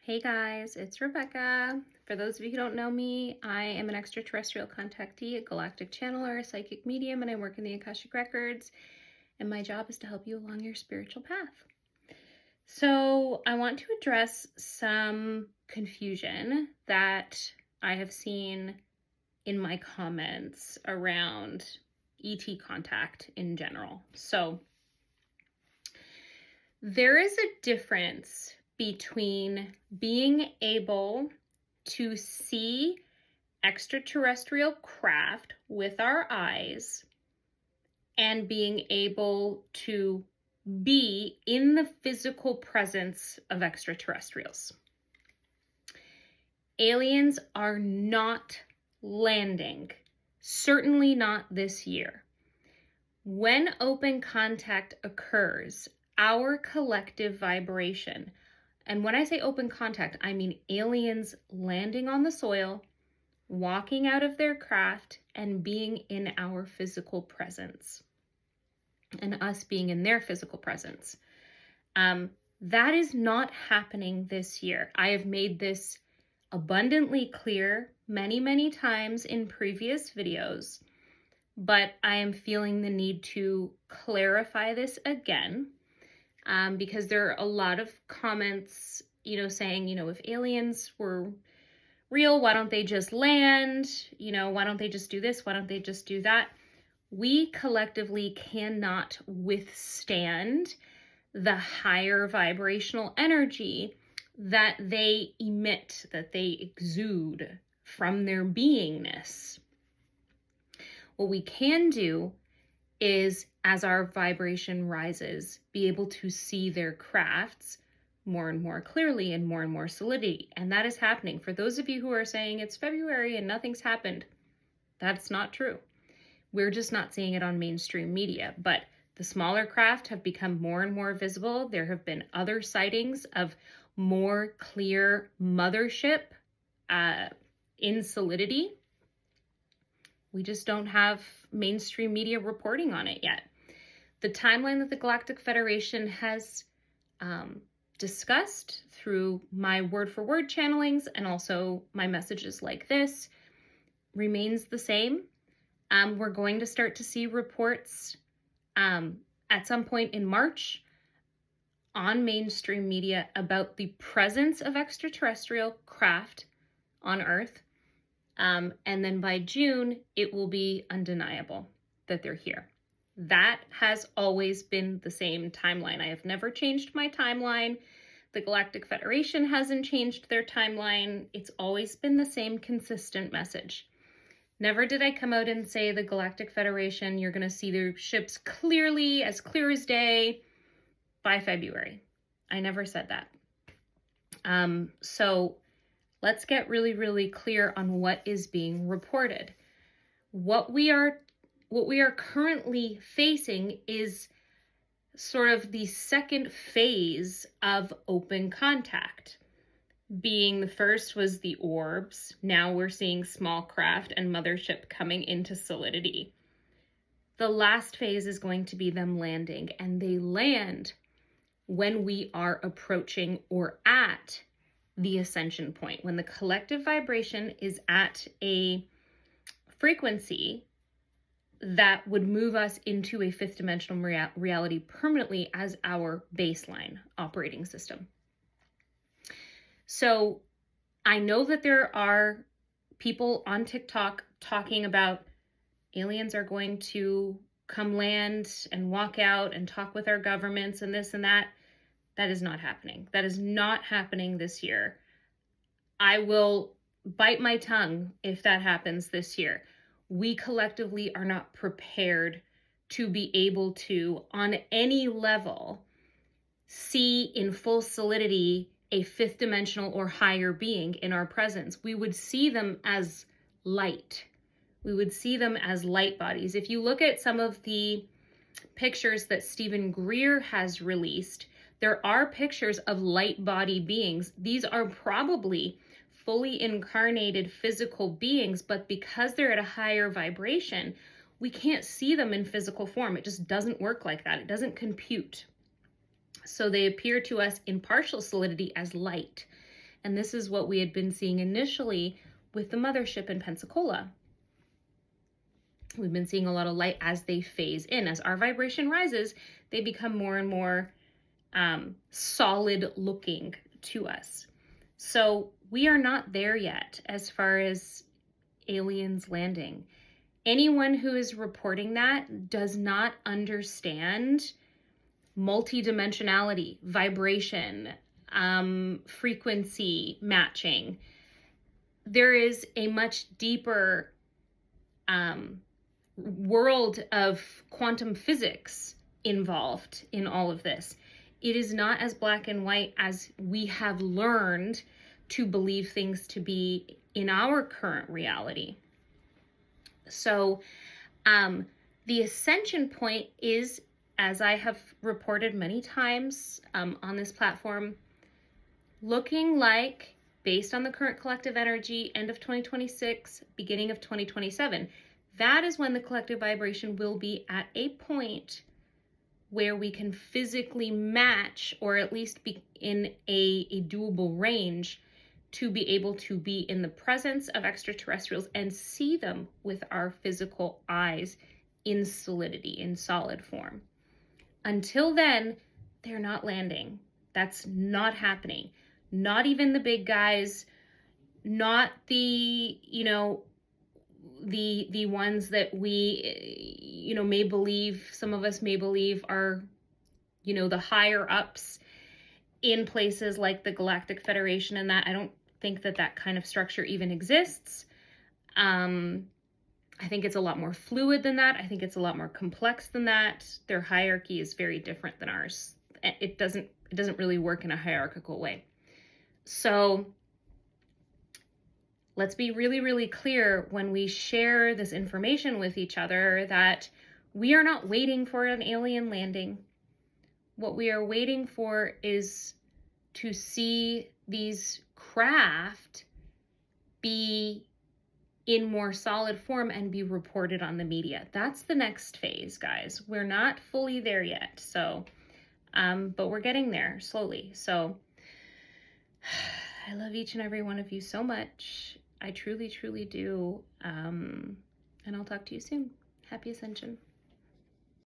Hey guys, it's Rebecca. For those of you who don't know me, I am an extraterrestrial contactee, a galactic channeler, a psychic medium, and I work in the Akashic Records, and my job is to help you along your spiritual path. So I want to address some confusion that I have seen in my comments around ET contact in general. So there is a difference between being able to see extraterrestrial craft with our eyes and being able to be in the physical presence of extraterrestrials. Aliens are not landing, certainly not this year. When open contact occurs, our collective vibration, and when I say open contact, I mean aliens landing on the soil, walking out of their craft, and being in our physical presence, and us being in their physical presence. That is not happening this year. I have made this abundantly clear many, many times in previous videos, but I am feeling the need to clarify this again. Because there are a lot of comments, saying, if aliens were real, why don't they just land? Why don't they just do this? Why don't they just do that? We collectively cannot withstand the higher vibrational energy that they emit, that they exude from their beingness. What we can do is, as our vibration rises, be able to see their crafts more and more clearly and more solidity. And that is happening. For those of you who are saying it's February and nothing's happened, that's not true. We're just not seeing it on mainstream media. But the smaller craft have become more and more visible. There have been other sightings of more clear mothership in solidity. We just don't have mainstream media reporting on it yet. The timeline that the Galactic Federation has discussed through my word-for-word channelings and also my messages like this remains the same. We're going to start to see reports at some point in March on mainstream media about the presence of extraterrestrial craft on Earth. And then by June, it will be undeniable that they're here. That has always been the same timeline. I have never changed my timeline. The Galactic Federation hasn't changed their timeline. It's always been the same consistent message. Never did I come out and say the Galactic Federation, you're going to see their ships clearly, as clear as day, by February. I never said that. So let's get really, really clear on what is being reported. What we are currently facing is sort of the second phase of open contact. Being the first was the orbs. Now we're seeing small craft and mothership coming into solidity. The last phase is going to be them landing, and they land when we are approaching or at the ascension point, when the collective vibration is at a frequency that would move us into a fifth dimensional reality permanently as our baseline operating system. So I know that there are people on TikTok talking about aliens are going to come land and walk out and talk with our governments and this and that. That is not happening. That is not happening this year. I will bite my tongue if that happens this year. We collectively are not prepared to be able to, on any level, see in full solidity a fifth dimensional or higher being in our presence. We would see them as light. We would see them as light bodies. If you look at some of the pictures that Stephen Greer has released, there are pictures of light body beings. These are probably fully incarnated physical beings, but because they're at a higher vibration, we can't see them in physical form. It just doesn't work like that. It doesn't compute. So they appear to us in partial solidity as light. And this is what we had been seeing initially with the mothership in Pensacola. We've been seeing a lot of light as they phase in. As our vibration rises, they become more and more solid looking to us. So we are not there yet as far as aliens landing. Anyone who is reporting that does not understand multidimensionality, vibration, frequency matching. There is a much deeper world of quantum physics involved in all of this. It is not as black and white as we have learned to believe things to be in our current reality. So the ascension point is, as I have reported many times on this platform, looking like, based on the current collective energy, end of 2026, beginning of 2027. That is when the collective vibration will be at a point where we can physically match, or at least be in a doable range, to be able to be in the presence of extraterrestrials and see them with our physical eyes in solidity, in solid form. Until then, they're not landing. That's not happening. Not even the big guys, not the, the ones that we, may believe, some of us may believe are, the higher ups in places like the Galactic Federation and that. I don't think that kind of structure even exists. I think it's a lot more fluid than that. I think it's a lot more complex than that. Their hierarchy is very different than ours. It doesn't really work in a hierarchical way. So let's be really, really clear when we share this information with each other that we are not waiting for an alien landing. What we are waiting for is to see these craft be in more solid form and be reported on the media. That's the next phase, guys. We're not fully there yet. So, but we're getting there slowly. So I love each and every one of you so much. I truly, truly do. And I'll talk to you soon. Happy Ascension.